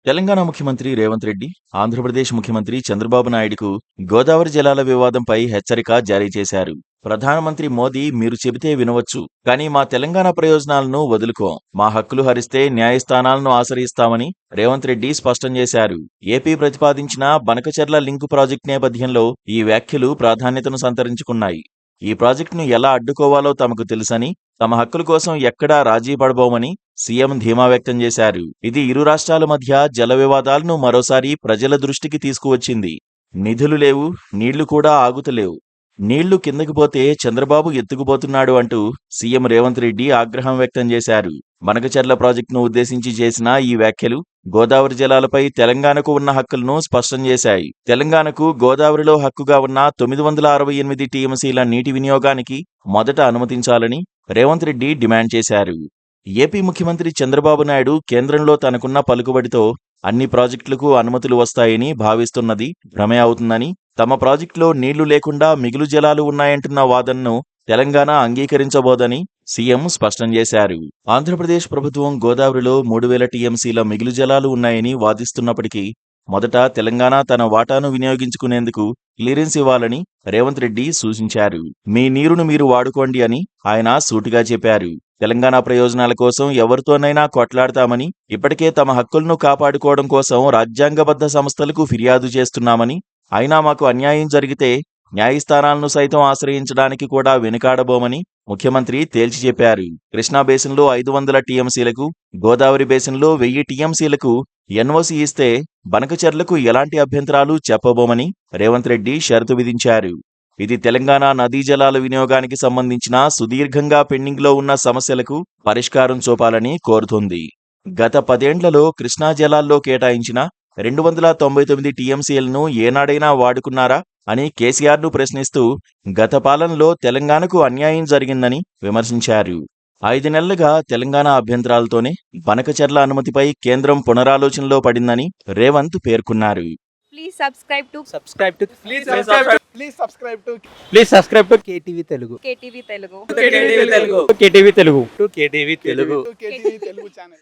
తెలంగాణ ముఖ్యమంత్రి రేవంత్ రెడ్డి, ఆంధ్రప్రదేశ్ ముఖ్యమంత్రి చంద్రబాబు నాయుడుకు గోదావరి జలాల వివాదంపై హెచ్చరిక జారీ చేశారు. ప్రధానమంత్రి మోదీ మీరు చెబితే వినవచ్చు, కానీ మా తెలంగాణ ప్రయోజనాలను వదులుకోం. మా హక్కులు హరిస్తే న్యాయస్థానాలను ఆశ్రయిస్తామని రేవంత్ రెడ్డి స్పష్టం చేశారు. ఏపీ ప్రతిపాదించిన బనకచెర్ల లింకు ప్రాజెక్టు నేపథ్యంలో ఈ వ్యాఖ్యలు ప్రాధాన్యతను సంతరించుకున్నాయి. ఈ ప్రాజెక్టును ఎలా అడ్డుకోవాలో తమకు తెలుసని, తమ హక్కుల కోసం ఎక్కడా రాజీ పడబోమని సీఎం ధీమా వ్యక్తం చేశారు. ఇది ఇరు రాష్ట్రాల మధ్య జల వివాదాలను మరోసారి ప్రజల దృష్టికి తీసుకువచ్చింది. నిధులు లేవు, నీళ్లు కూడా ఆగుతలేవు. నీళ్లు కిందకి పోతే చంద్రబాబు ఎత్తుకుపోతున్నాడు అంటూ సీఎం రేవంత్ రెడ్డి ఆగ్రహం వ్యక్తం చేశారు. బనకచెర్ల ప్రాజెక్టును ఉద్దేశించి చేసిన ఈ వ్యాఖ్యలు గోదావరి జలాలపై తెలంగాణకు ఉన్న హక్కులను స్పష్టం చేశాయి. తెలంగాణకు గోదావరిలో హక్కుగా ఉన్న 968 టీఎంసీల నీటి వినియోగానికి మొదట అనుమతించాలని రేవంత్ రెడ్డి డిమాండ్ చేశారు. ఏపీ ముఖ్యమంత్రి చంద్రబాబు నాయుడు కేంద్రంలో తనకున్న పలుకుబడితో అన్ని ప్రాజెక్టులకు అనుమతులు వస్తాయని భావిస్తున్నది భ్రమే అవుతుందని, తమ ప్రాజెక్టులో నీళ్లు లేకుండా మిగులు జలాలు ఉన్నాయంటున్న వాదనను తెలంగాణ అంగీకరించబోదని సీఎం స్పష్టం చేశారు. ఆంధ్రప్రదేశ్ ప్రభుత్వం గోదావరిలో 3000 టీఎంసీల మిగులు జలాలు ఉన్నాయని వాదిస్తున్నప్పటికీ మొదట తెలంగాణ తన వాటాను వినియోగించుకునేందుకు క్లియరెన్స్ ఇవ్వాలని రేవంత్ రెడ్డి సూచించారు. మీ నీరును మీరు వాడుకోండి అని ఆయన సూటిగా చెప్పారు. తెలంగాణ ప్రయోజనాల కోసం ఎవరితోనైనా కొట్లాడతామని, ఇప్పటికే తమ హక్కులను కాపాడుకోవడం కోసం రాజ్యాంగబద్ధ సంస్థలకు ఫిర్యాదు చేస్తున్నామని, అయినా మాకు అన్యాయం జరిగితే న్యాయస్థానాలను సైతం ఆశ్రయించడానికి కూడా వెనుకాడబోమని ముఖ్యమంత్రి తేల్చి చెప్పారు. కృష్ణా బేసిన్లో 500 టీఎంసీలకు, గోదావరి బేసిన్లో 1000 టీఎంసీలకు ఎన్ఓసీ ఇస్తే బనకచెర్లకు ఎలాంటి అభ్యంతరాలు చెప్పబోమని రేవంత్ రెడ్డి షరతు విధించారు. ఇది తెలంగాణ నదీ జలాల వినియోగానికి సంబంధించిన సుదీర్ఘంగా పెండింగ్లో ఉన్న సమస్యలకు పరిష్కారం చూపాలని కోరుతోంది. గత 10 ఏళ్లలో కృష్ణా జలాల్లో కేటాయించిన 299 టీఎంసీలను ఏనాడైనా వాడుకున్నారా అని కేసీఆర్ను ప్రశ్నిస్తూ గత పాలనలో తెలంగాణకు అన్యాయం జరిగిందని విమర్శించారు. 5 నెలలుగా తెలంగాణ అభ్యంతరాలతోనే బనకచెర్ల అనుమతిపై కేంద్రం పునరాలోచనలో పడిందని రేవంత్ పేర్కొన్నారు. Please subscribe to KTV Telugu. KTV Telugu. KTV Telugu. KTV Telugu. KTV Telugu channel.